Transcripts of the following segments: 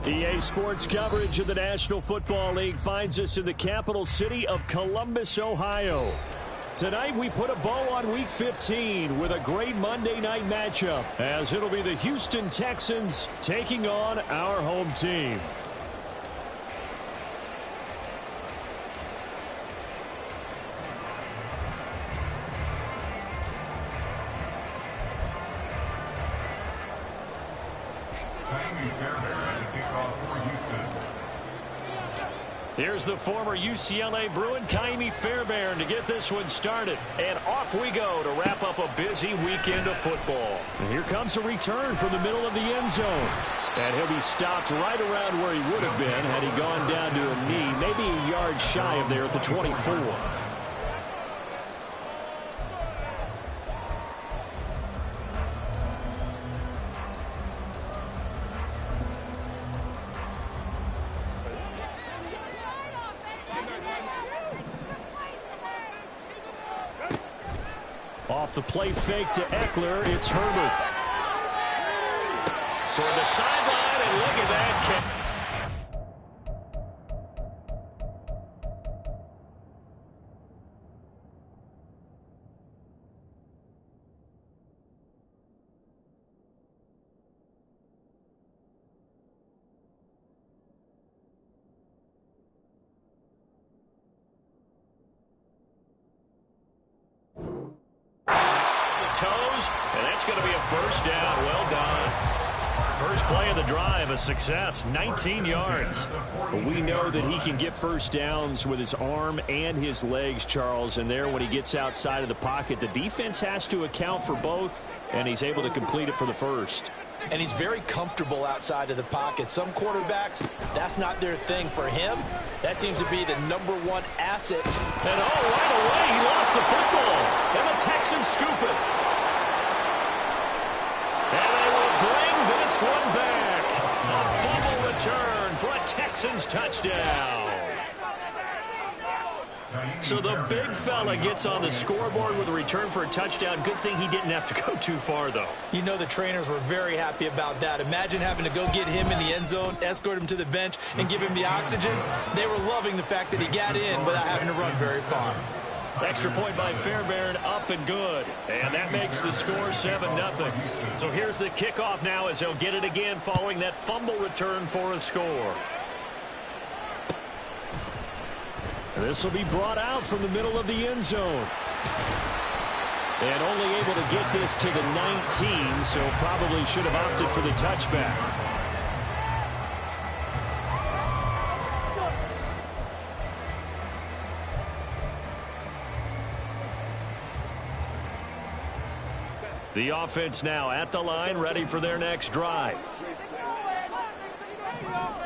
EA Sports coverage of the National Football League finds us in the capital city of Columbus, Ohio. Tonight we put a bow on Week 15 with a great Monday night matchup, as it'll be the Houston Texans taking on our home team. Here's the former UCLA Bruin, Kaimi Fairbairn, to get this one started. And off we go to wrap up a busy weekend of football. And here comes a return from the middle of the end zone. And he'll be stopped right around where he would have been had he gone down to a knee, maybe a yard shy of there at the 24. Off the play fake to Eckler, it's Herbert. Toward the sideline, and look at that. And that's going to be a first down. Well done. First play of the drive, a success, 19 yards. But we know that he can get first downs with his arm and his legs, Charles. And there, when he gets outside of the pocket, the defense has to account for both, and he's able to complete it for the first. And he's very comfortable outside of the pocket. Some quarterbacks, that's not their thing. For him, that seems to be the #1 asset. And right away, he lost the football. And the Texans scoop it. And they will bring this one back. A fumble return for a Texans touchdown. So the big fella gets on the scoreboard with a return for a touchdown. Good thing he didn't have to go too far, though. You know the trainers were very happy about that. Imagine having to go get him in the end zone, escort him to the bench, and give him the oxygen. They were loving the fact that he got in without having to run very far. Extra point by Fairbairn, up and good. And that makes the score 7-0. So here's the kickoff now as they'll get it again following that fumble return for a score. This will be brought out from the middle of the end zone. And only able to get this to the 19, so probably should have opted for the touchback. The offense now at the line, ready for their next drive.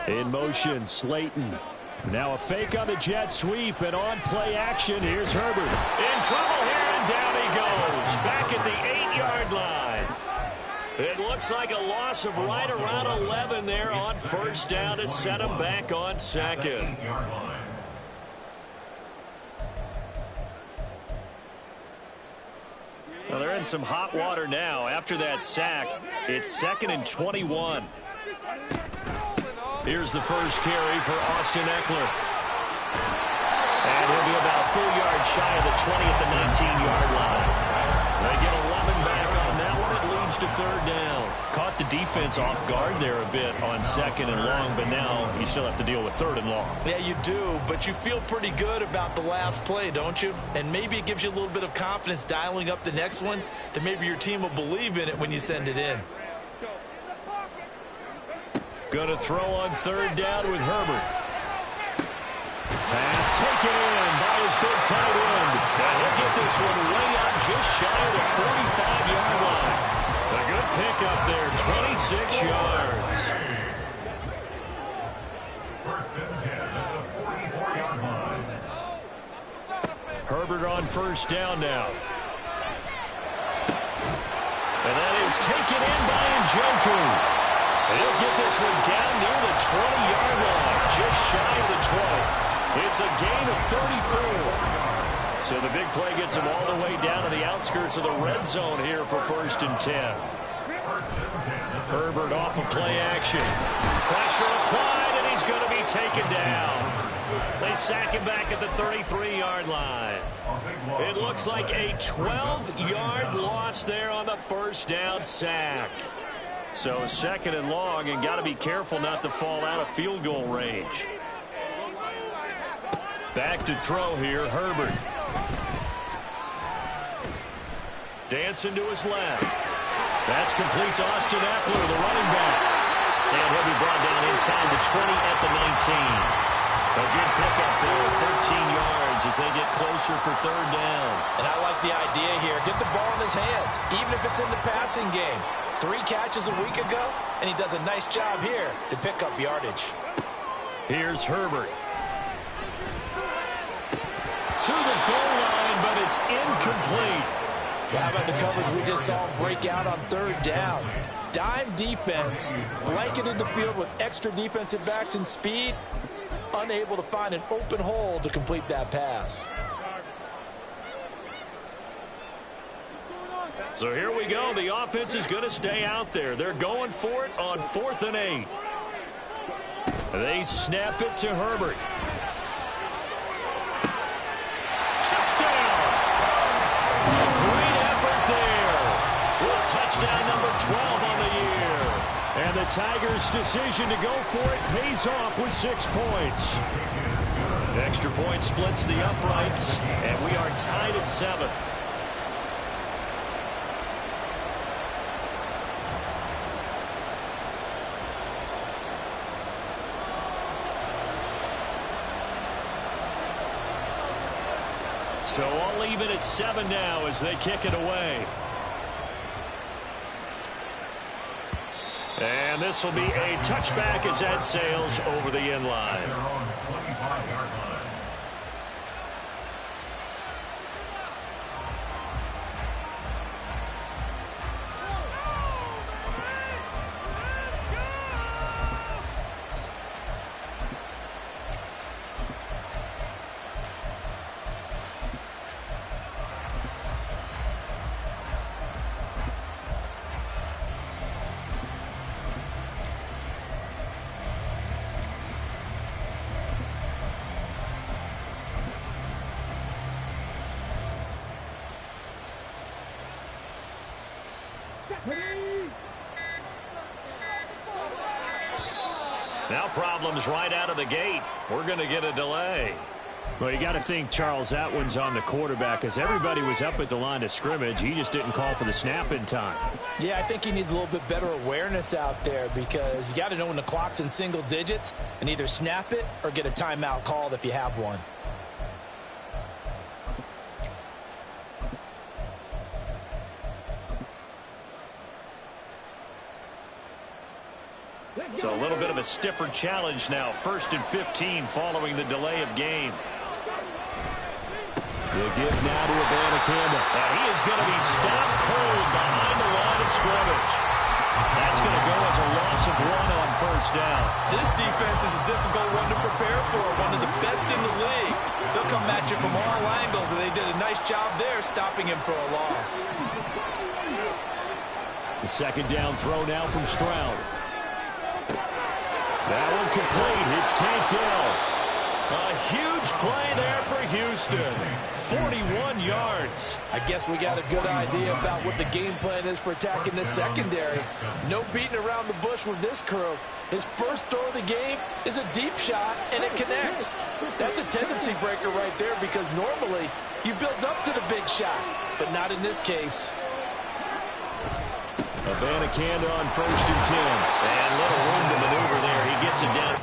In motion, Slayton. Now a fake on the jet sweep, and on play action, here's Herbert. In trouble here, and down he goes. Back at the 8-yard line. It looks like a loss of right around 11 there on first down to set him back on second. Well, they're in some hot water now. After that sack, it's 2nd and 21. Here's the first carry for Austin Eckler. And he'll be about a full yard shy of the 20 at the 19-yard line. They get 11 back on that one. It leads to 3rd down. Caught the defense off guard there a bit on 2nd and long, but now you still have to deal with 3rd and long. Yeah, you do, but you feel pretty good about the last play, don't you? And maybe it gives you a little bit of confidence dialing up the next one that maybe your team will believe in it when you send it in. Going to throw on 3rd down with Herbert. Pass taken in by his big tight end. And he'll get this one way up just shy of the 6 yards. Herbert on first down now. And that is taken in by Njoku. And he'll get this one down near the 20-yard line, just shy of the 20. It's a gain of 34. So the big play gets him all the way down to the outskirts of the red zone here for 1st and 10. Herbert off of play action. Pressure applied, and he's going to be taken down. They sack him back at the 33-yard line. It looks like a 12-yard loss there on the first down sack. So 2nd and long, and got to be careful not to fall out of field goal range. Back to throw here, Herbert. Dancing to his left. That's complete to Austin Eckler, the running back. And he'll be brought down inside the 20 at the 19. A good pickup there, 13 yards as they get closer for 3rd down. And I like the idea here. Get the ball in his hands, even if it's in the passing game. 3 catches a week ago, and he does a nice job here to pick up yardage. Here's Herbert. To the goal line, but it's incomplete. Well, how about the coverage we just saw break out on 3rd down? Dime defense, blanketed the field with extra defensive backs and speed, unable to find an open hole to complete that pass. So here we go. The offense is going to stay out there. They're going for it on 4th and 8. They snap it to Herbert. Touchdown! A great effort there. With touchdown number 12 on the year. And the Tigers' decision to go for it pays off with 6 points. Extra point splits the uprights, and we are tied at 7. So all even at 7 now as they kick it away. And this will be a touchback as that sails over the end line. Now problems right out of the gate. We're going to get a delay. Well, you got to think, Charles, that one's on the quarterback as everybody was up at the line of scrimmage. He just didn't call for the snap in time. Yeah, I think he needs a little bit better awareness out there because you got to know when the clock's in single digits and either snap it or get a timeout called if you have one. So a little bit of a stiffer challenge now. 1st and 15 following the delay of game. The give now to Abanikanda. And he is going to be stopped cold behind the line of scrimmage. That's going to go as a loss of 1 on 1st down. This defense is a difficult one to prepare for. One of the best in the league. They'll come at you from all angles, and they did a nice job there stopping him for a loss. The 2nd down throw now from Stroud. That one complete. It's Tank Dell. A huge play there for Houston. 41 yards. I guess we got a good idea about what the game plan is for attacking this secondary. No beating around the bush with this crew. His first throw of the game is a deep shot, and it connects. That's a tendency breaker right there because normally you build up to the big shot, but not in this case. Abanikanda on 1st and 10. And little room to maneuver there. He gets it down.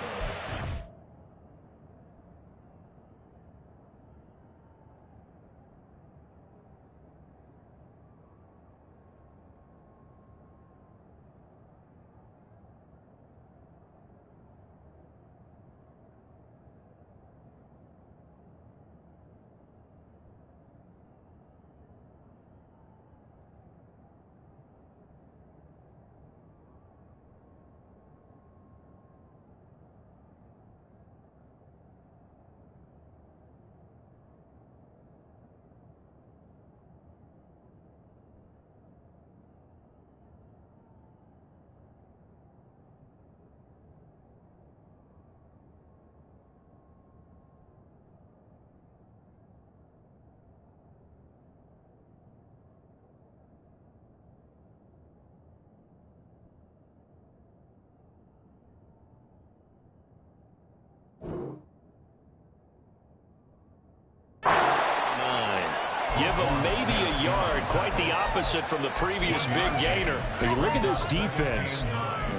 Give them maybe a yard. Quite the opposite from the previous big gainer. But you look at this defense.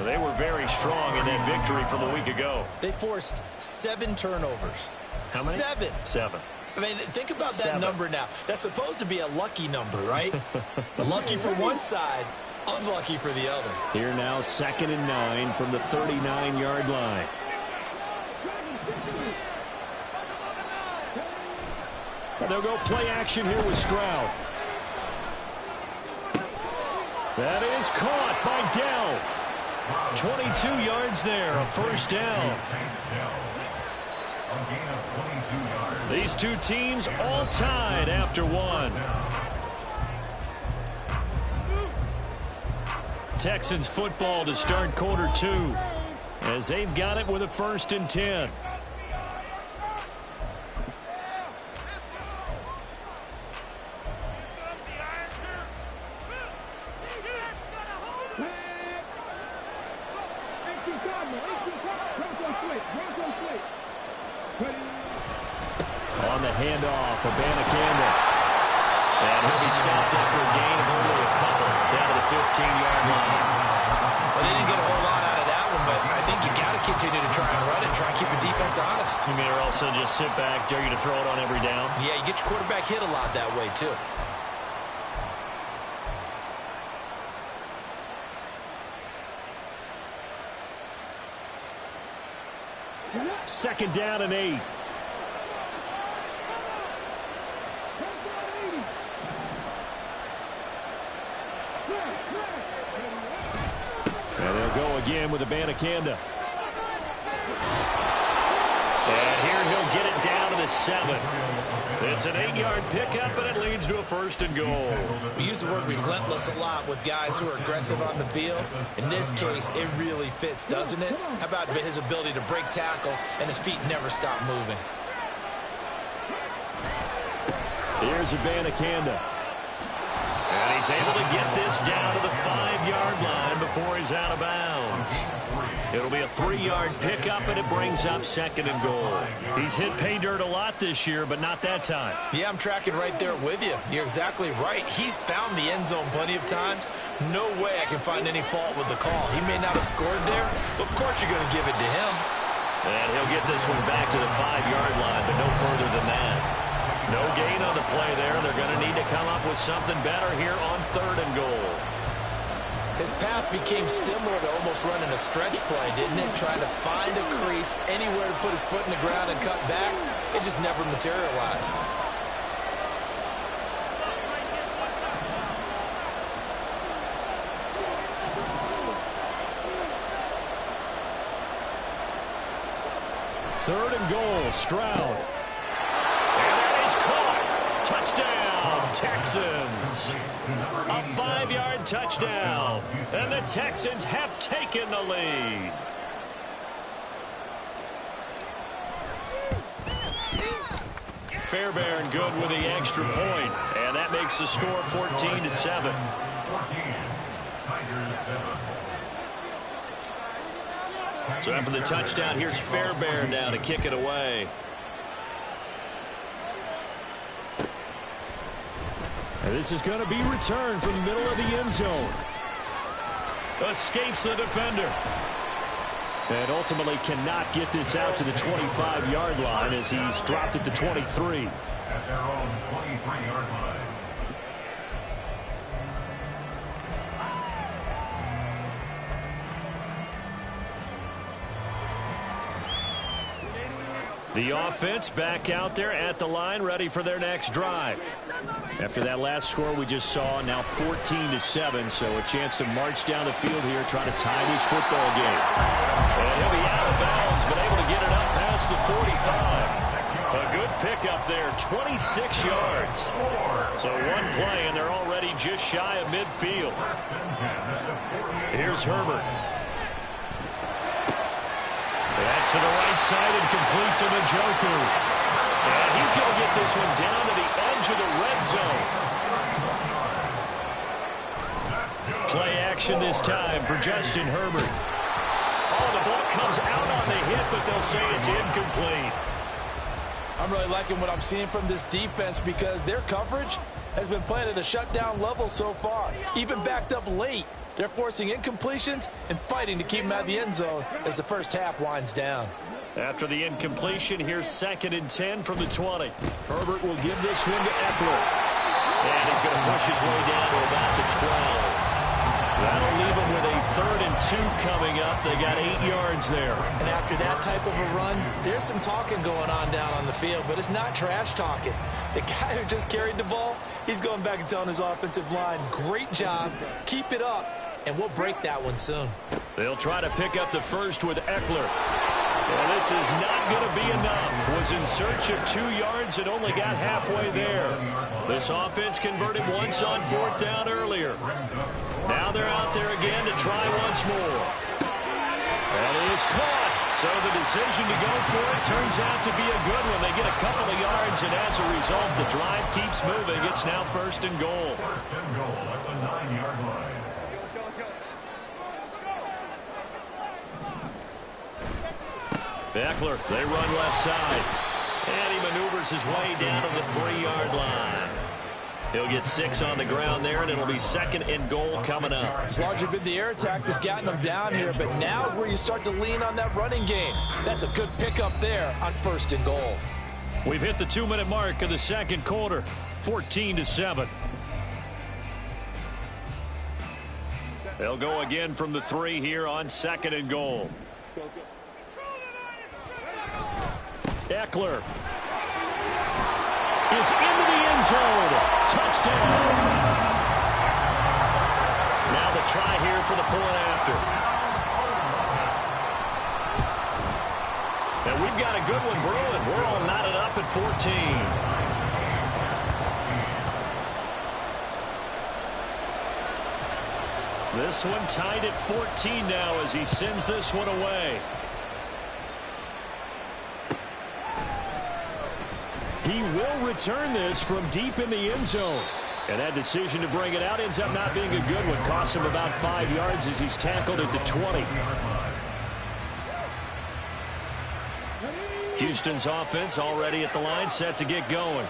They were very strong in that victory from a week ago. They forced 7 turnovers. How many? 7. I mean, think about that number now. That's supposed to be a lucky number, right? Lucky for one side, unlucky for the other. Here now, 2nd and 9 from the 39-yard line. And they'll go play action here with Stroud. That is caught by Dell. 22 yards there, a first down. These two teams all tied after one. Texans football to start quarter 2 as they've got it with a 1st and 10. On the handoff for Banacanda. And he'll be stopped after a gain of only a couple down to the 15-yard line. Well, they didn't get a whole lot out of that one, but I think you got to continue to try and run it, try and keep the defense honest. You mean, or also just sit back, dare you to throw it on every down? Yeah, you get your quarterback hit a lot that way, too. Second down and 8. And they'll go again with the Banacanda. And here he'll get it down to the 7. It's an 8-yard pickup, and it leads to a 1st and goal. We use the word relentless a lot with guys who are aggressive on the field. In this case, it really fits, doesn't it? How about his ability to break tackles and his feet never stop moving? Here's a Banacanda. And he's able to get this down to the 5-yard line before he's out of bounds. It'll be a 3-yard pickup, and it brings up 2nd and goal. He's hit pay dirt a lot this year, but not that time. Yeah, I'm tracking right there with you. You're exactly right. He's found the end zone plenty of times. No way I can find any fault with the call. He may not have scored there, but of course you're going to give it to him. And he'll get this one back to the 5-yard line, but no further than that. No gain on the play there. They're going to need to come up with something better here on 3rd and goal. His path became similar to almost running a stretch play, didn't it? Trying to find a crease, anywhere to put his foot in the ground and cut back. It just never materialized. Third and goal, Stroud. And that is caught. Touchdown, Texans. A 5-yard touchdown. And the Texans have taken the lead. Fairbairn good with the extra point. And that makes the score 14-7. So after the touchdown, here's Fairbairn now to kick it away. And this is going to be returned from the middle of the end zone. Escapes the defender. And ultimately cannot get this out to the 25-yard line as he's dropped at the 23. At their own 23-yard line. The offense back out there at the line, ready for their next drive. After that last score we just saw, now 14-7, so a chance to march down the field here, try to tie this football game. And he'll be out of bounds, but able to get it up past the 45. A good pickup there, 26 yards. So one play, and they're already just shy of midfield. Here's Herbert. That's to the right side and complete to Njoku. And he's going to get this one down to the edge of the red zone. Play action this time for Justin Herbert. Oh, the ball comes out on the hit, but they'll say it's incomplete. I'm really liking what I'm seeing from this defense because their coverage has been playing at a shutdown level so far. Even backed up late, they're forcing incompletions and fighting to keep them out of the end zone as the first half winds down. After the incompletion, here's 2nd and 10 from the 20. Herbert will give this one to Eckler. And he's going to push his way down to about the 12. That'll leave them with a 3rd and 2 coming up. They got 8 yards there. And after that type of a run, there's some talking going on down on the field, but it's not trash talking. The guy who just carried the ball, he's going back and telling his offensive line, great job, keep it up, and we'll break that one soon. They'll try to pick up the first with Eckler. And this is not going to be enough. Was in search of 2 yards and only got halfway there. This offense converted once on 4th down earlier. Now they're out there again to try once more. That is caught. So the decision to go for it turns out to be a good one. They get a couple of yards, and as a result, the drive keeps moving. It's now 1st and goal. 1st and goal at the 9-yard line. Eckler, they run left side. And he maneuvers his way down to the 3-yard line. He'll get 6 on the ground there, and it'll be 2nd and goal coming up. As largely been the air attack that's gotten them down here, but now is where you start to lean on that running game. That's a good pickup there on 1st and goal. We've hit the 2-minute mark of the 2nd quarter, 14-7. They'll go again from the 3 here on 2nd and goal. Eckler is into the end zone. Touchdown. Now the try here for the point after. And we've got a good one brewing. We're all knotted up at 14. This one tied at 14 now as he sends this one away. He will return this from deep in the end zone. And that decision to bring it out ends up not being a good one. Costs him about 5 yards as he's tackled at the 20. Houston's offense already at the line, set to get going.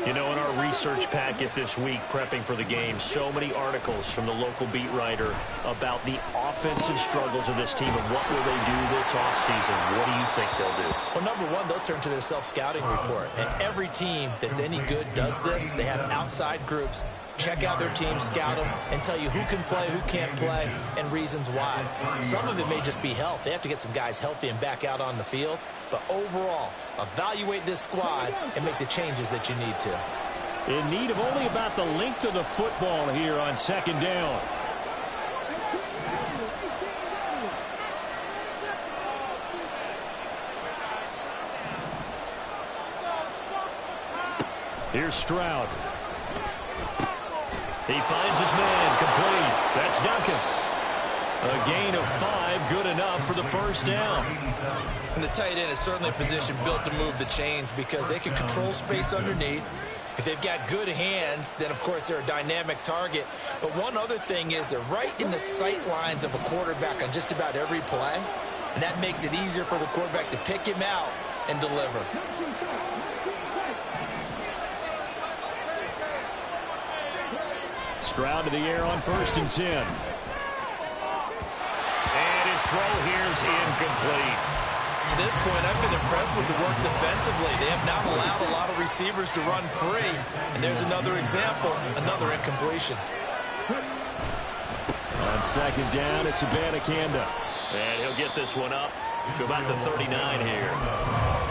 You know, in our research packet this week, prepping for the game, so many articles from the local beat writer about the offensive struggles of this team and what will they do this offseason. What do you think they'll do? Well, number one, they'll turn to their self-scouting report. And every team that's any good does this. They have outside groups. Check out their team, scout them, and tell you who can play, who can't play, and reasons why. Some of it may just be health. They have to get some guys healthy and back out on the field. But overall, evaluate this squad and make the changes that you need to. In need of only about the length of the football here on 2nd down. Here's Stroud. He finds his man, complete. That's Duncan. A gain of 5, good enough for the 1st down. And the tight end is certainly a position built to move the chains because they can control space underneath. If they've got good hands, then, of course, they're a dynamic target. But one other thing is they're right in the sight lines of a quarterback on just about every play. And that makes it easier for the quarterback to pick him out and deliver. Stroud to the air on 1st and 10. And his throw here is incomplete. To this point, I've been impressed with the work defensively. They have not allowed a lot of receivers to run free. And there's another example, another incompletion. On 2nd down, it's Abanikanda. And he'll get this one up to about the 39 here.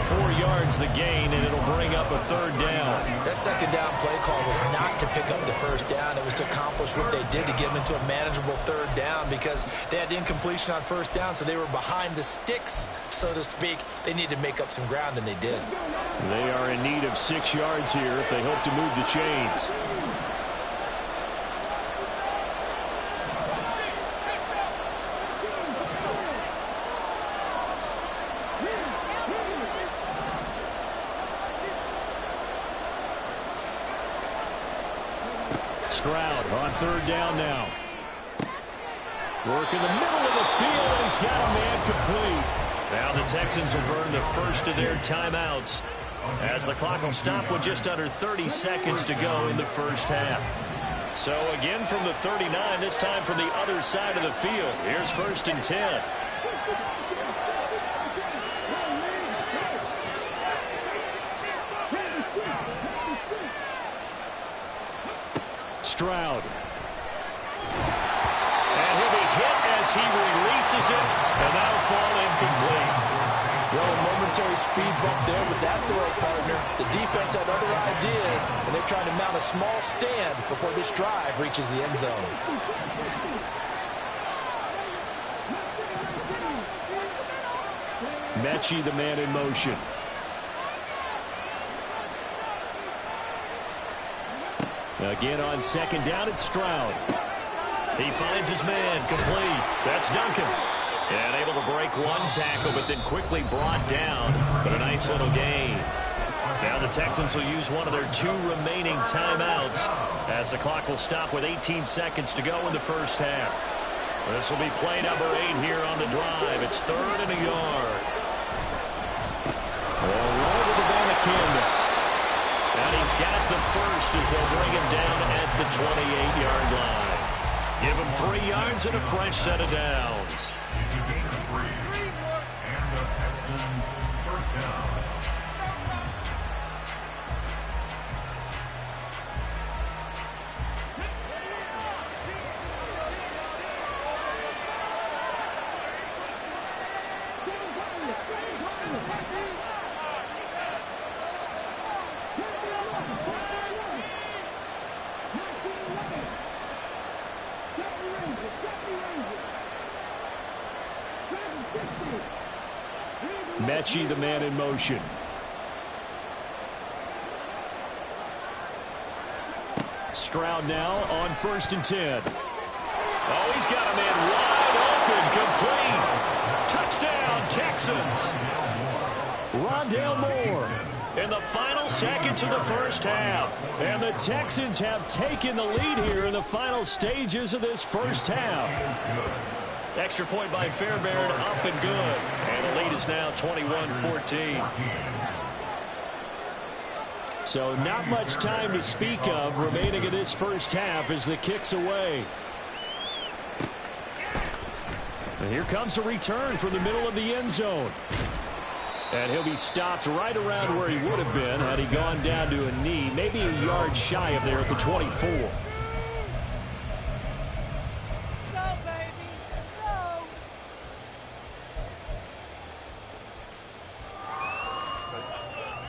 4 yards the gain, and it'll bring up a 3rd down. That 2nd down play call was not to pick up the 1st down. It was to accomplish what they did to get them into a manageable 3rd down because they had incompletion on 1st down, so they were behind the sticks, so to speak. They needed to make up some ground, and they did. They are in need of 6 yards here if they hope to move the chains. Stroud on 3rd down now. Work in the middle of the field, and he's got a man complete. Now the Texans will burn the first of their timeouts. as the clock will stop with just under 30 seconds to go in the first half. So again from the 39, this time from the other side of the field. Here's 1st and 10. Stroud. And he'll be hit as he releases it, and that'll fall incomplete. Well, a momentary speed bump there with that throw, partner. The defense had other ideas, and they're trying to mount a small stand before this drive reaches the end zone. Mechie, the man in motion. Again on 2nd down, it's Stroud. He finds his man, complete. That's Duncan. And able to break one tackle, but then quickly brought down. But a nice little gain. Now the Texans will use one of their 2 remaining timeouts as the clock will stop with 18 seconds to go in the first half. This will be play number 8 here on the drive. It's 3rd and a yard. All over the Bannekin. And he's got the first as they'll bring him down at the 28-yard line. Give him 3 yards and a fresh set of downs. And the Texans first down. Mechie, the man in motion. Stroud now on 1st and 10. Oh, he's got a man wide open, complete. Touchdown, Texans. Rondale Moore in the final seconds of the first half. And the Texans have taken the lead here in the final stages of this first half. Extra point by Fairbairn, up and good. And the lead is now 21-14. So not much time to speak of remaining in this first half as the kick's away. And here comes a return from the middle of the end zone. And he'll be stopped right around where he would have been had he gone down to a knee, maybe a yard shy of there at the 24.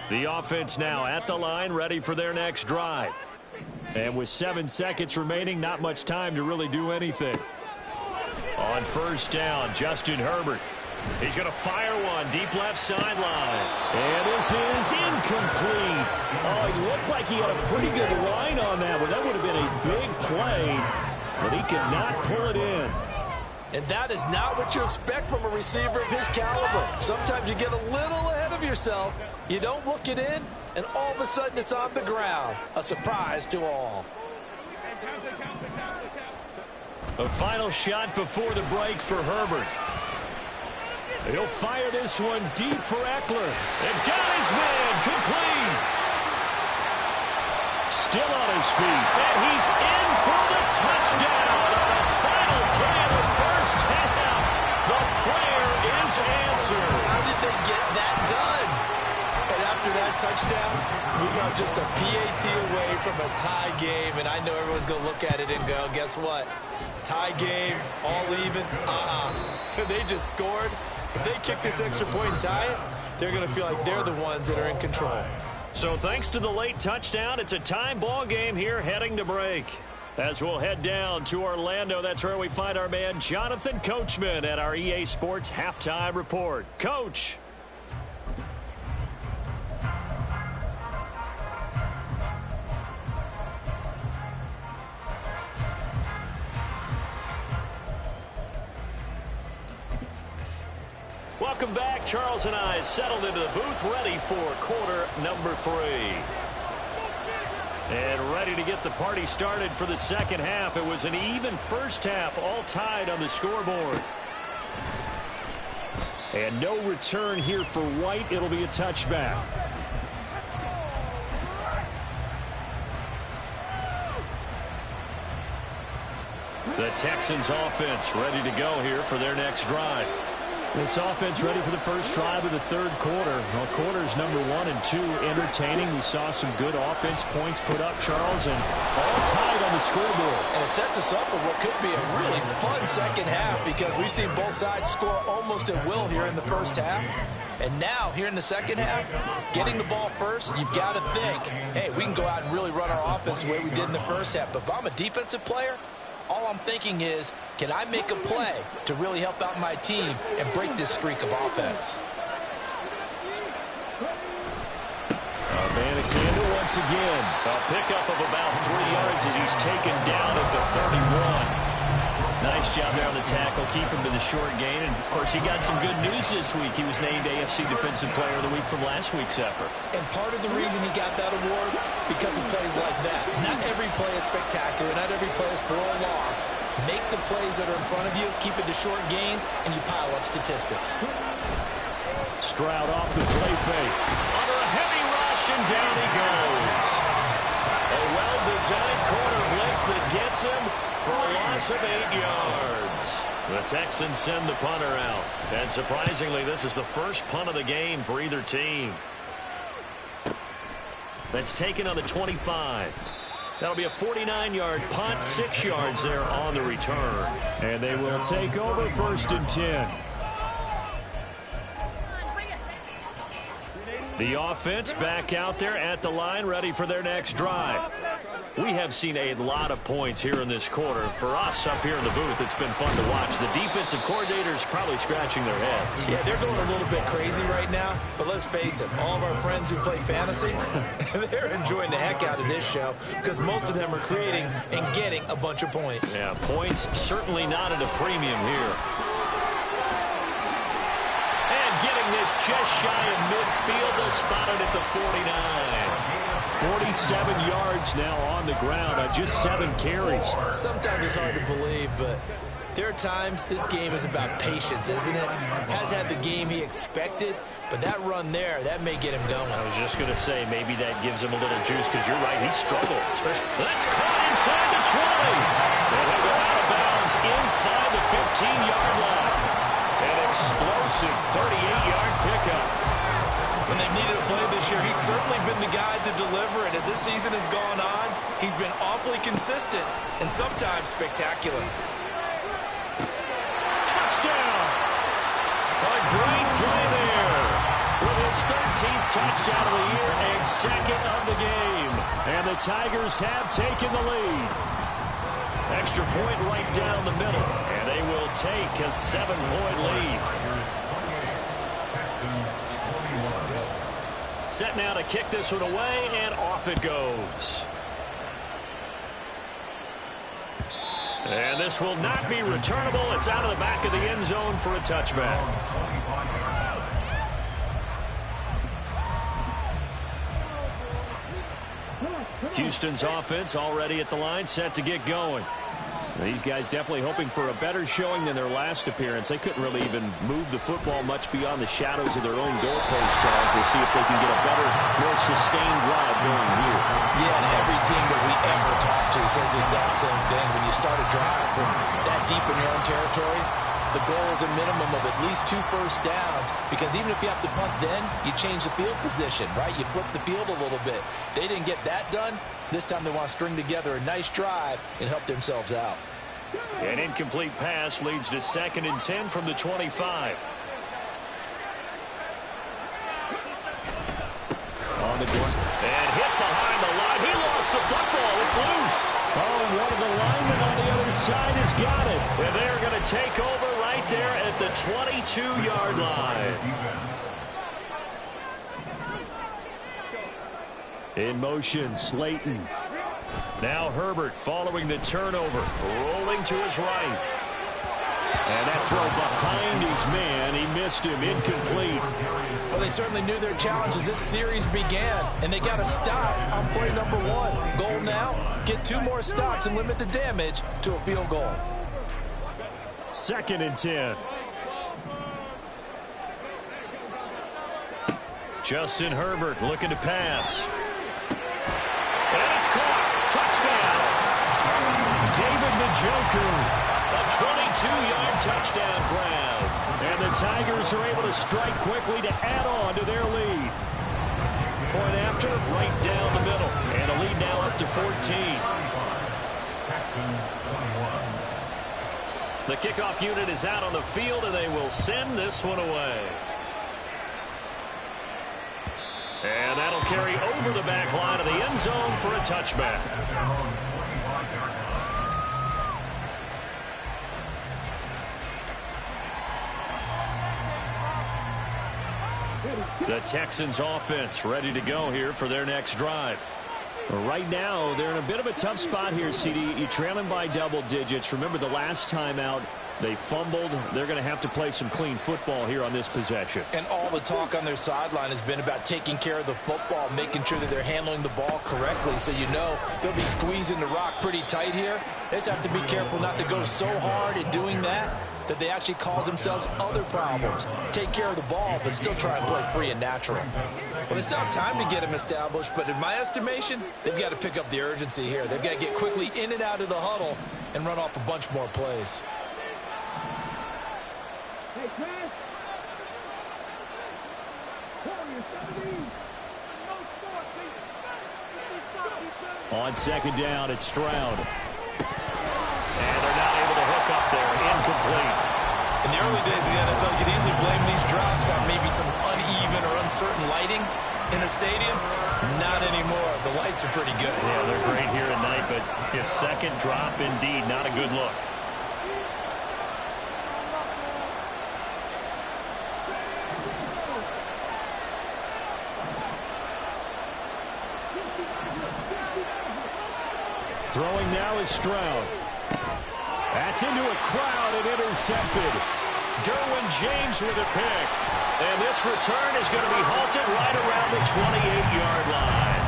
The offense now at the line, ready for their next drive. And with 7 seconds remaining, not much time to really do anything. On 1st down, Justin Herbert. He's going to fire one deep left sideline. And this is incomplete. Oh, he looked like he had a pretty good line on that one. That would have been a big play, but he could not pull it in. And that is not what you expect from a receiver of his caliber. Sometimes you get a little ahead of yourself. You don't look it in, and all of a sudden it's on the ground. A surprise to all. A final shot before the break for Herbert. He'll fire this one deep for Eckler. And got his man complete. Still on his feet. And he's in for the touchdown on the final play of the first half. The prayer is answered. How did they get that done? And after that touchdown, we got just a PAT away from a tie game. And I know everyone's going to look at it and go, guess what? Tie game, all even. They just scored. If they kick this extra point and tie it, they're going to feel like they're the ones that are in control. So thanks to the late touchdown, it's a time ball game here heading to break. As we'll head down to Orlando, that's where we find our man Jonathan Coachman at our EA Sports Halftime Report. Coach. Welcome back. Charles and I settled into the booth, ready for quarter number 3. And ready to get the party started for the second half. It was an even first half, all tied on the scoreboard. And no return here for White. It'll be a touchback. The Texans offense ready to go here for their next drive. This offense ready for the first drive of the third quarter. Well, quarters number 1 and 2 entertaining. We saw some good offense points put up, Charles, and all tied on the scoreboard. And it sets us up for what could be a really fun second half because we've seen both sides score almost at will here in the first half. And now, here in the second half, getting the ball first, you've got to think, hey, we can go out and really run our offense the way we did in the first half. But if I'm a defensive player, all I'm thinking is, can I make a play to really help out my team and break this streak of offense? Abanikanda once again. A pickup of about 3 yards as he's taken down at the 31. Nice job there on the tackle. Keep him to the short gain. And, of course, he got some good news this week. He was named AFC Defensive Player of the Week from last week's effort. And part of the reason he got that award, because of plays like that. Not every play is spectacular. Not every play is for a loss. Make the plays that are in front of you, keep it to short gains, and you pile up statistics. Stroud off the play fake. Under a heavy rush, and down he goes. A well-designed corner blitz that gets him for a loss of 8 yards. The Texans send the punter out. And surprisingly, this is the first punt of the game for either team. That's taken on the 25. That'll be a 49-yard punt, 6 yards there on the return. And they will take over 1st and 10. The offense back out there at the line, ready for their next drive. We have seen a lot of points here in this quarter. For us up here in the booth, it's been fun to watch. The defensive coordinators probably scratching their heads. Yeah, they're going a little bit crazy right now. But let's face it, all of our friends who play fantasy, they're enjoying the heck out of this show because most of them are creating and getting a bunch of points. Yeah, points certainly not at a premium here. And getting this just shy of midfield, they'll spot it at the 49. 47 yards now on the ground on just 7 carries. Sometimes it's hard to believe, but there are times this game is about patience, isn't it? Has had the game he expected, but that run there, that may get him going. I was just going to say, maybe that gives him a little juice, because you're right, he struggled. That's caught inside the 20. And he'll go out of bounds inside the 15-yard line. An explosive 38-yard pickup. When they've needed a play this year, he's certainly been the guy to deliver it. As this season has gone on, he's been awfully consistent and sometimes spectacular. Touchdown! A great play there. With his 13th touchdown of the year and 2nd of the game. And the Tigers have taken the lead. Extra point right down the middle. And they will take a 7-point lead. Set now to kick this one away, and off it goes. And this will not be returnable. It's out of the back of the end zone for a touchback. Houston's offense already at the line, set to get going. These guys definitely hoping for a better showing than their last appearance. They couldn't really even move the football much beyond the shadows of their own goalpost, Charles. We'll see if they can get a better, more sustained drive going here. Yeah, and every team that we ever talk to says the exact same thing. When you start a drive from that deep in your own territory, the goal is a minimum of at least 2 first downs, because even if you have to punt then, you change the field position, right? You flip the field a little bit. They didn't get that done. This time they want to string together a nice drive and help themselves out. An incomplete pass leads to 2nd and 10 from the 25. On the court. And hit behind the line. He lost the football. It's loose. Oh, and one of the linemen on the other side has got it. And they're going to take over right there at the 22-yard line. In motion, Slayton. Now Herbert following the turnover, rolling to his right. And that throw behind his man, he missed him, incomplete. Well, they certainly knew their challenge as this series began, and they got to stop on play number 1. Goal now, get 2 more stops and limit the damage to a field goal. 2nd and 10. Justin Herbert looking to pass. And it's caught. Touchdown. David Njoku. A 22-yard touchdown grab. And the Tigers are able to strike quickly to add on to their lead. Point after, right down the middle. And a lead now up to 14. Texans 21. The kickoff unit is out on the field, and they will send this one away. And that'll carry over the back line of the end zone for a touchback. The Texans offense ready to go here for their next drive. Right now, they're in a bit of a tough spot here, CD. You're trailing by double digits. Remember the last time out, they fumbled. They're going to have to play some clean football here on this possession. And all the talk on their sideline has been about taking care of the football, making sure that they're handling the ball correctly. So you know they'll be squeezing the rock pretty tight here. They just have to be careful not to go so hard in doing that they actually cause themselves other problems. Take care of the ball, but still try and play free and natural. Well, they still have time to get them established, but in my estimation, they've got to pick up the urgency here. They've got to get quickly in and out of the huddle and run off a bunch more plays. On second down, it's Stroud. And they're not able to hook up there. Incomplete. In the early days of the NFL, you could easily blame these drops on maybe some uneven or uncertain lighting in a stadium. Not anymore. The lights are pretty good. Yeah, they're great here tonight, but his second drop, indeed, not a good look. Throwing now is Stroud. That's into a crowd and intercepted. Derwin James with a pick. And this return is going to be halted right around the 28-yard line.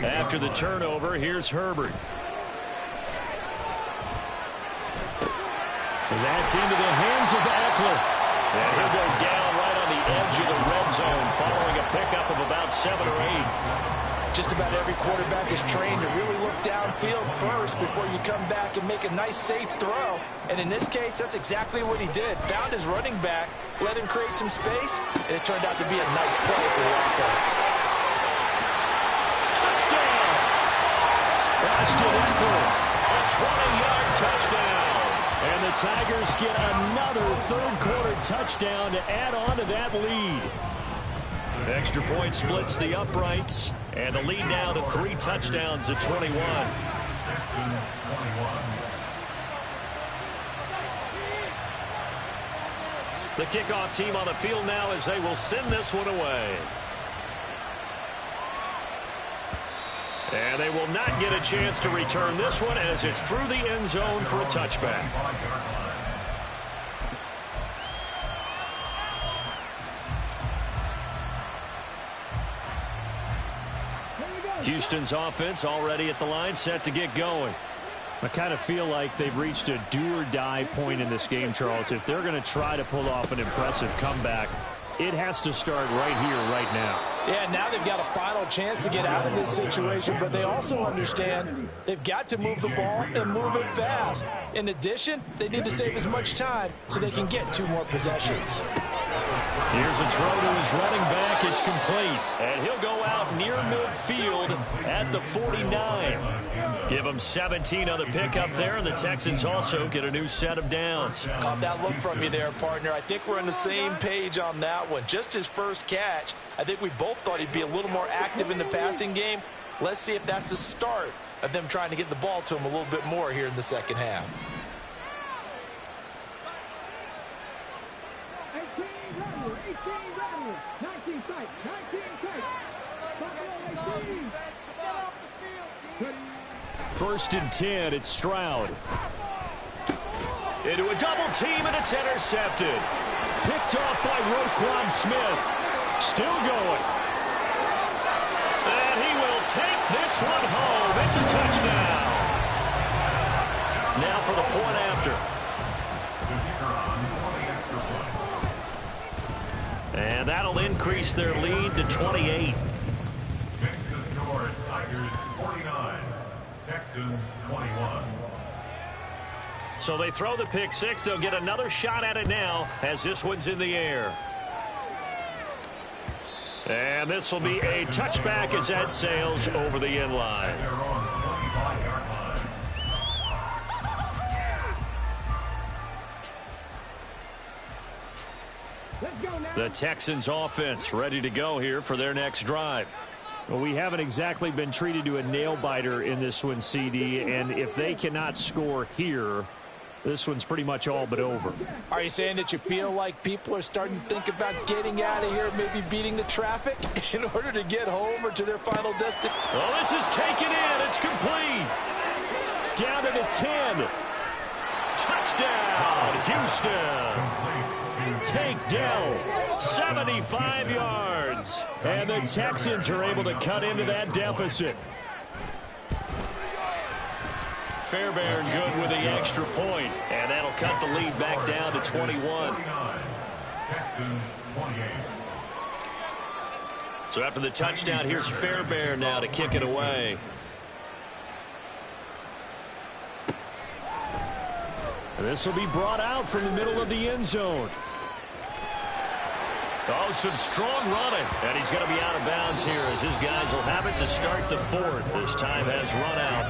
After the turnover, here's Herbert. And that's into the hands of Eckler. And he'll go down right on the edge of the red zone following a pickup of about 7 or 8. Just about every quarterback is trained to really look downfield first before you come back and make a nice, safe throw. And in this case, that's exactly what he did. Found his running back, let him create some space, and it turned out to be a nice play for the offense. Touchdown! Austin Eckler, a 20-yard touchdown. And the Tigers get another third-quarter touchdown to add on to that lead. Extra point splits the uprights, and the lead now to 3 touchdowns at 21. The kickoff team on the field now as they will send this one away. And they will not get a chance to return this one as it's through the end zone for a touchback. Houston's offense already at the line, set to get going. I kind of feel like they've reached a do-or-die point in this game, Charles. If they're going to try to pull off an impressive comeback, it has to start right here, right now. Yeah, now they've got a final chance to get out of this situation, but they also understand they've got to move the ball and move it fast. In addition, they need to save as much time so they can get 2 more possessions. Here's a throw to his running back. It's complete. And he'll go out near midfield at the 49. Give him 17 on the pickup there, and the Texans also get a new set of downs. Caught that look from you there, partner. I think we're on the same page on that one. Just his first catch. I think we both thought he'd be a little more active in the passing game. Let's see if that's the start of them trying to get the ball to him a little bit more here in the second half. First and 10, it's Stroud. Into a double team, and it's intercepted. Picked off by Roquan Smith. Still going. And he will take this one home. It's a touchdown. Now for the point after. And that'll that'll increase their lead to 28. Makes the score Tigers 49, Texans 21. So they throw the pick six. They'll get another shot at it now as this one's in the air. And this will be a touchback as that sails over the end line. They're on the 25-yard line. The Texans offense ready to go here for their next drive. Well, we haven't exactly been treated to a nail-biter in this one, CD, and if they cannot score here, this one's pretty much all but over. Are you saying that you feel like people are starting to think about getting out of here, maybe beating the traffic in order to get home or to their final destination? Well, this is taken in. It's complete. Down to the 10. Touchdown, Houston. Takedown, 75 yards. And the Texans are able to cut into that deficit. Fairbairn good with the extra point, and that'll cut the lead back down to 21. Texans 28. So after the touchdown, here's Fairbairn now to kick it away. And this will be brought out from the middle of the end zone. Oh, some strong running. And he's going to be out of bounds here as his guys will have it to start the fourth. This time has run out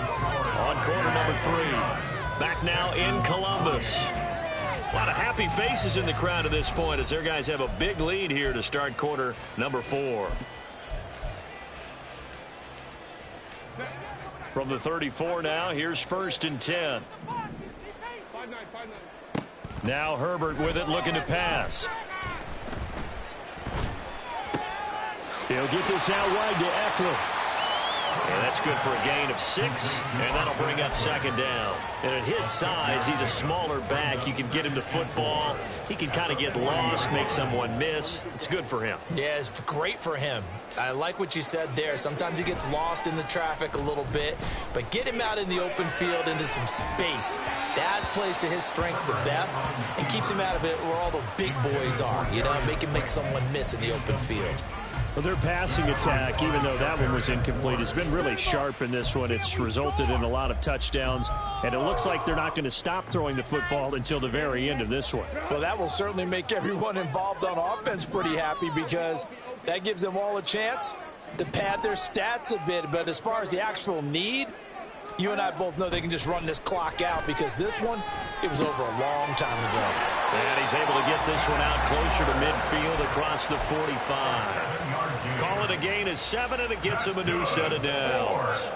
on quarter number 3. Back now in Columbus. A lot of happy faces in the crowd at this point as their guys have a big lead here to start quarter number 4. From the 34 now, here's 1st and 10. Now Herbert with it, looking to pass. He'll get this out wide to Eckler. And that's good for a gain of 6, and that'll bring up 2nd down. And at his size, he's a smaller back. You can get him to football. He can kind of get lost, make someone miss. It's good for him. Yeah, it's great for him. I like what you said there. Sometimes he gets lost in the traffic a little bit, but get him out in the open field into some space. That plays to his strengths the best and keeps him out of it where all the big boys are. You know, make him make someone miss in the open field. Well, their passing attack, even though that one was incomplete, has been really sharp in this one. It's resulted in a lot of touchdowns, and it looks like they're not going to stop throwing the football until the very end of this one. Well, that will certainly make everyone involved on offense pretty happy because that gives them all a chance to pad their stats a bit. But as far as the actual need, you and I both know they can just run this clock out because this one, it was over a long time ago. And he's able to get this one out closer to midfield across the 45. Call it a gain of 7, and it gets him a new set of downs.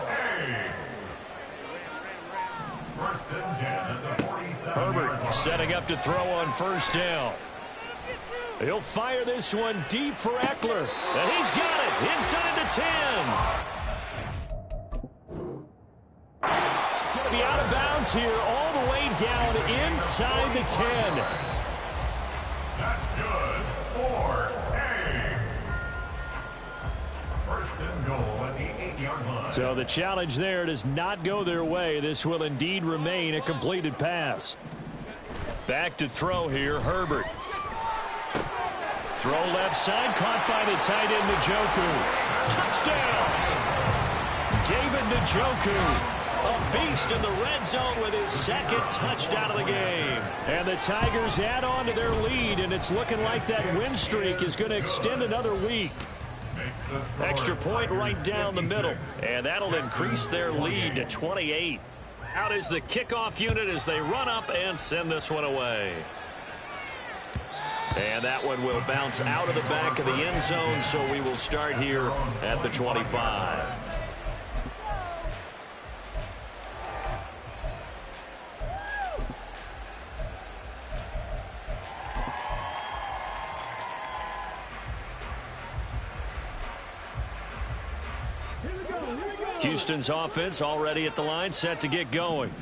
Herbert setting up to throw on 1st down. He'll fire this one deep for Eckler. And he's got it inside the 10. He's going to be out of bounds here all the way down inside the 10. That's good for first and goal at the 8-yard line. So the challenge there does not go their way. This will indeed remain a completed pass. Back to throw here, Herbert. Throw left side, caught by the tight end, Njoku. Touchdown! David Njoku. A beast in the red zone with his 2nd touchdown of the game. And the Tigers add on to their lead, and it's looking like that win streak is going to extend another week. Extra point right down the middle, and that'll increase their lead to 28. Out is the kickoff unit as they run up and send this one away. And that one will bounce out of the back of the end zone, so we will start here at the 25. Houston's offense already at the line, set to get going.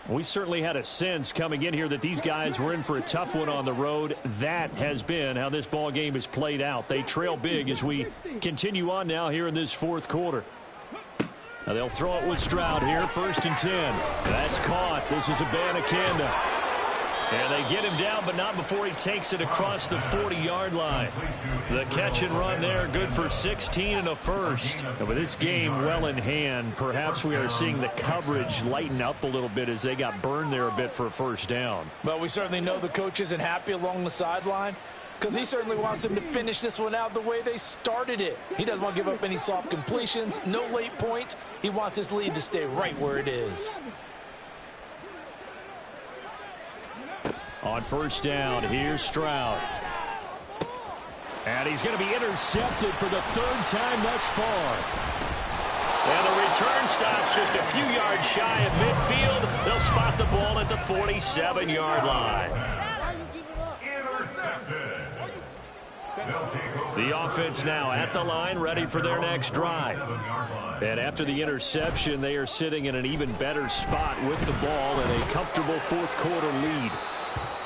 We certainly had a sense coming in here that these guys were in for a tough one on the road. That has been how this ball game has played out. They trail big as we continue on now here in this 4th quarter. Now they'll throw it with Stroud here, 1st and 10. That's caught. This is Abanikanda. And they get him down, but not before he takes it across the 40-yard line. The catch and run there, good for 16 and a first. And with this game well in hand, perhaps we are seeing the coverage lighten up a little bit as they got burned there a bit for a first down. Well, we certainly know the coach isn't happy along the sideline because he certainly wants them to finish this one out the way they started it. He doesn't want to give up any soft completions, no late points. He wants his lead to stay right where it is. On first down, here's Stroud. And he's going to be intercepted for the third time thus far. And the return stops just a few yards shy of midfield. They'll spot the ball at the 47-yard line. The offense now at the line, ready for their next drive. And after the interception, they are sitting in an even better spot with the ball and a comfortable fourth quarter lead.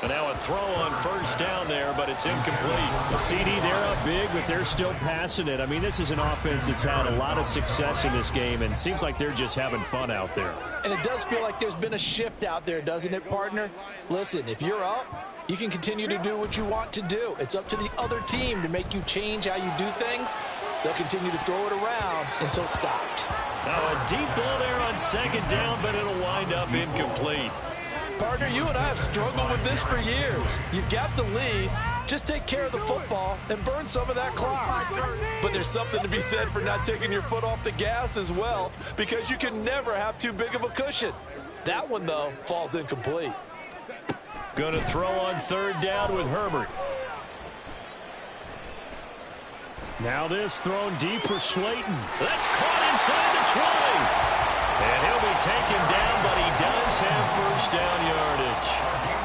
And now a throw on first down there, but it's incomplete. The CD, they're up big, but they're still passing it. I mean, this is an offense that's had a lot of success in this game, and it seems like they're just having fun out there. And it does feel like there's been a shift out there, doesn't it, partner? Listen, if you're up, you can continue to do what you want to do. It's up to the other team to make you change how you do things. They'll continue to throw it around until stopped. Now a deep ball there on second down, but it'll wind up incomplete. Partner, you and I have struggled with this for years. You've got the lead. Just take care of the football and burn some of that clock. But there's something to be said for not taking your foot off the gas as well, because you can never have too big of a cushion. That one, though, falls incomplete. Going to throw on third down with Herbert. Now this thrown deep for Slayton. That's caught inside the 20. And he'll be taken down, but he does have first down yardage.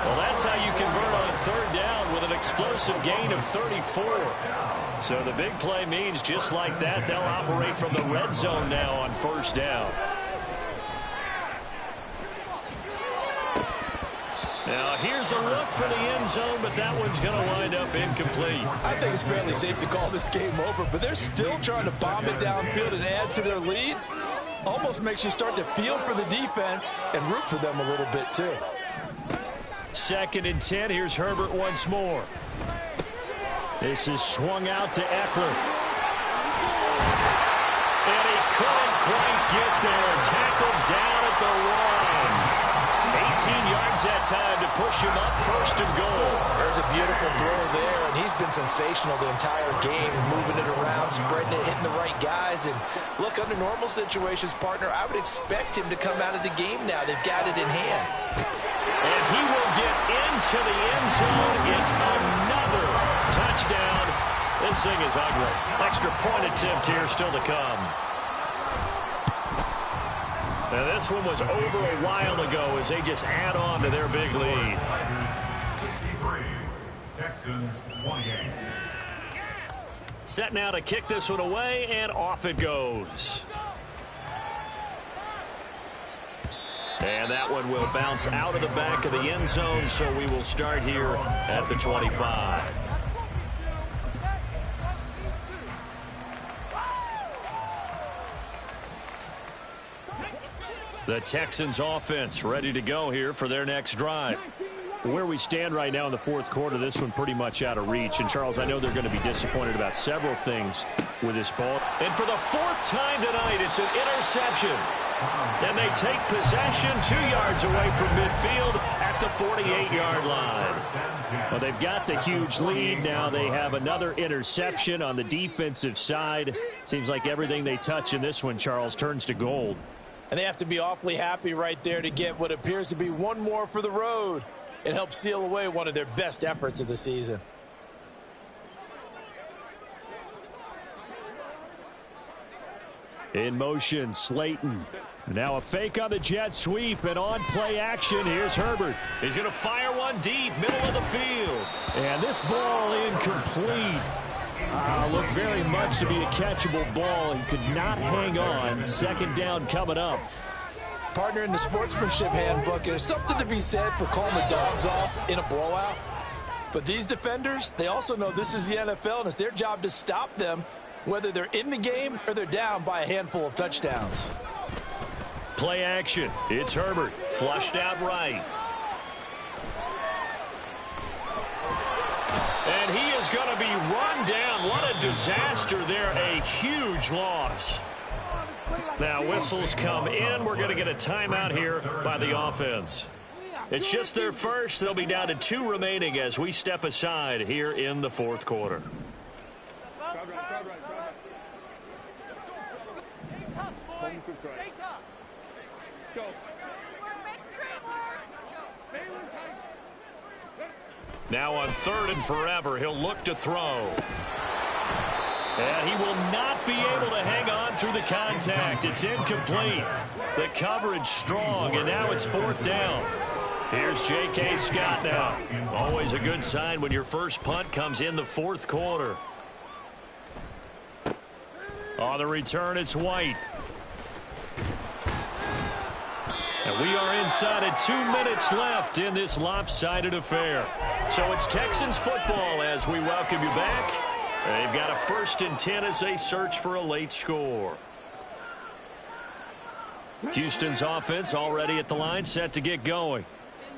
Well, that's how you convert on third down with an explosive gain of 34. So the big play means just like that, they'll operate from the red zone now on first down. Now, here's a look for the end zone, but that one's going to wind up incomplete. I think it's fairly safe to call this game over, but they're still trying to bomb it downfield and add to their lead. Almost makes you start to feel for the defense and root for them a little bit, too. 2nd and 10. Here's Herbert once more. This is swung out to Eckler. And he couldn't quite get there. Tackled down at the 1. 18 yards that time to push him up, 1st and goal. There's a beautiful throw there, and he's been sensational the entire game, moving it around, spreading it, hitting the right guys. And look, under normal situations, partner, I would expect him to come out of the game now. They've got it in hand. And he will get into the end zone. It's another touchdown. This thing is ugly. Extra point attempt here still to come. Now this one was over a while ago as they just add on to their big lead. 63, Texans 28. Set now to kick this one away, and off it goes. And that one will bounce out of the back of the end zone, so we will start here at the 25. The Texans offense ready to go here for their next drive. Where we stand right now in the fourth quarter, this one pretty much out of reach. And, Charles, I know they're going to be disappointed about several things with this ball. And for the 4th time tonight, it's an interception. And they take possession 2 yards away from midfield at the 48-yard line. Well, they've got the huge lead. Now they have another interception on the defensive side. Seems like everything they touch in this one, Charles, turns to gold. And they have to be awfully happy right there to get what appears to be one more for the road. It helps seal away one of their best efforts of the season. In motion, Slayton. Now a fake on the jet sweep and on play action. Here's Herbert. He's going to fire one deep, middle of the field. And this ball incomplete. Looked very much to be a catchable ball. He could not hang on. 2nd down coming up. Partner, in the sportsmanship handbook, there's something to be said for calling the dogs off in a blowout. But these defenders, they also know this is the NFL, and it's their job to stop them, whether they're in the game or they're down by a handful of touchdowns. Play action. It's Herbert. Flushed out right. disaster there, a huge loss. Now whistles come in. We're going to get a timeout here by the offense. It's just their first. They'll be down to 2 remaining as we step aside here in the fourth quarter. Now on 3rd and forever, he'll look to throw. And he will not be able to hang on through the contact. It's incomplete. The coverage strong, and now it's 4th down. Here's J.K. Scott now. Always a good sign when your first punt comes in the 4th quarter. On the return, it's White. And we are inside of 2 minutes left in this lopsided affair. So it's Texans football as we welcome you back. They've got a 1st and 10 as they search for a late score. Houston's offense already at the line, set to get going.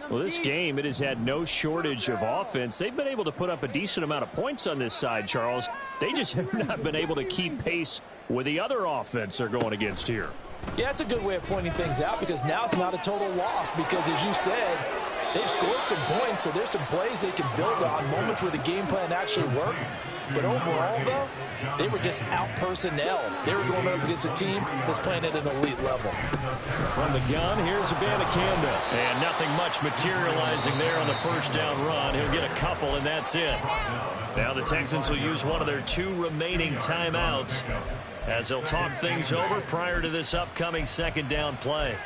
Well, this game, it has had no shortage of offense. They've been able to put up a decent amount of points on this side, Charles. They just have not been able to keep pace with the other offense they're going against here. Yeah, it's a good way of pointing things out because now it's not a total loss because, as you said, they've scored some points, so there's some plays they can build on, moments where the game plan actually worked. But overall, though, they were just out-personnel. They were going up against a team that's playing at an elite level. From the gun, here's Abanikanda. And nothing much materializing there on the 1st down run. He'll get a couple, and that's it. Now the Texans will use one of their 2 remaining timeouts as they'll talk things over prior to this upcoming 2nd down play.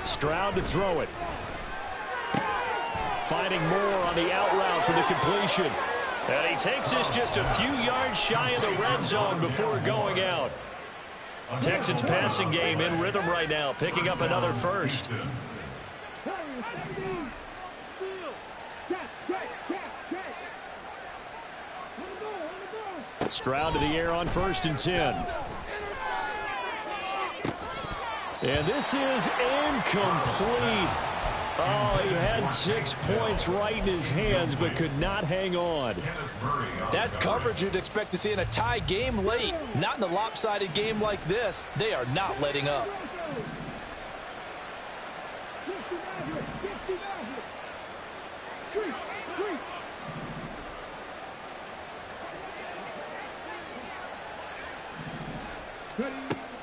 Stroud to throw it. Finding more on the out route for the completion. And he takes this just a few yards shy of the red zone before going out. Texans passing game in rhythm right now, picking up another 1st. Stroud to the air on 1st and 10. And this is incomplete. Oh, he had 6 points right in his hands, but could not hang on. That's coverage you'd expect to see in a tie game late. Not in a lopsided game like this. They are not letting up.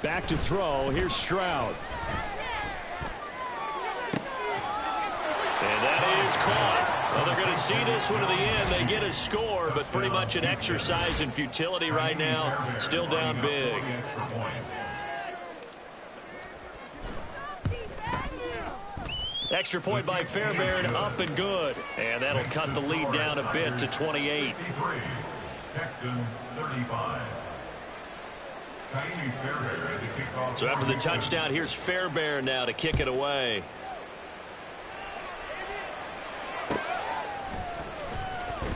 Back to throw. Here's Stroud. And that is caught. Well, they're going to see this one to the end. They get a score, but pretty much an exercise in futility right now. Still down big. Extra point by Fairbairn, up and good. And that'll cut the lead down a bit to 28. Texans 35. So after the touchdown, here's Fairbairn now to kick it away.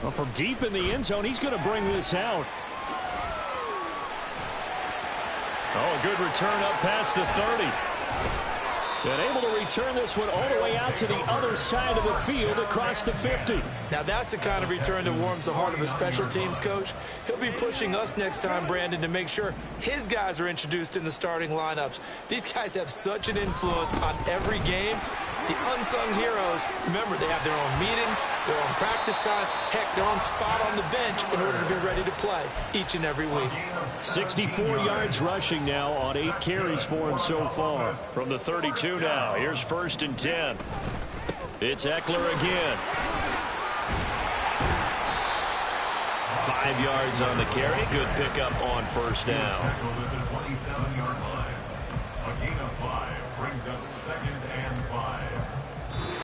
Well, from deep in the end zone, he's going to bring this out. Oh, a good return up past the 30. And able to return this one all the way out to the other side of the field across the 50. Now that's the kind of return that warms the heart of a special teams coach. He'll be pushing us next time, Brandon, to make sure his guys are introduced in the starting lineups. These guys have such an influence on every game. The unsung heroes, remember, they have their own meetings, their own practice time, heck, their own spot on the bench in order to be ready to play each and every week. 64 yards rushing now on 8 carries for him so far. From the 32 now, here's 1st and 10. It's Eckler again. 5 yards on the carry. Good pickup on 1st down. At the 27-yard line. A gain of 5 brings up 2nd and 5.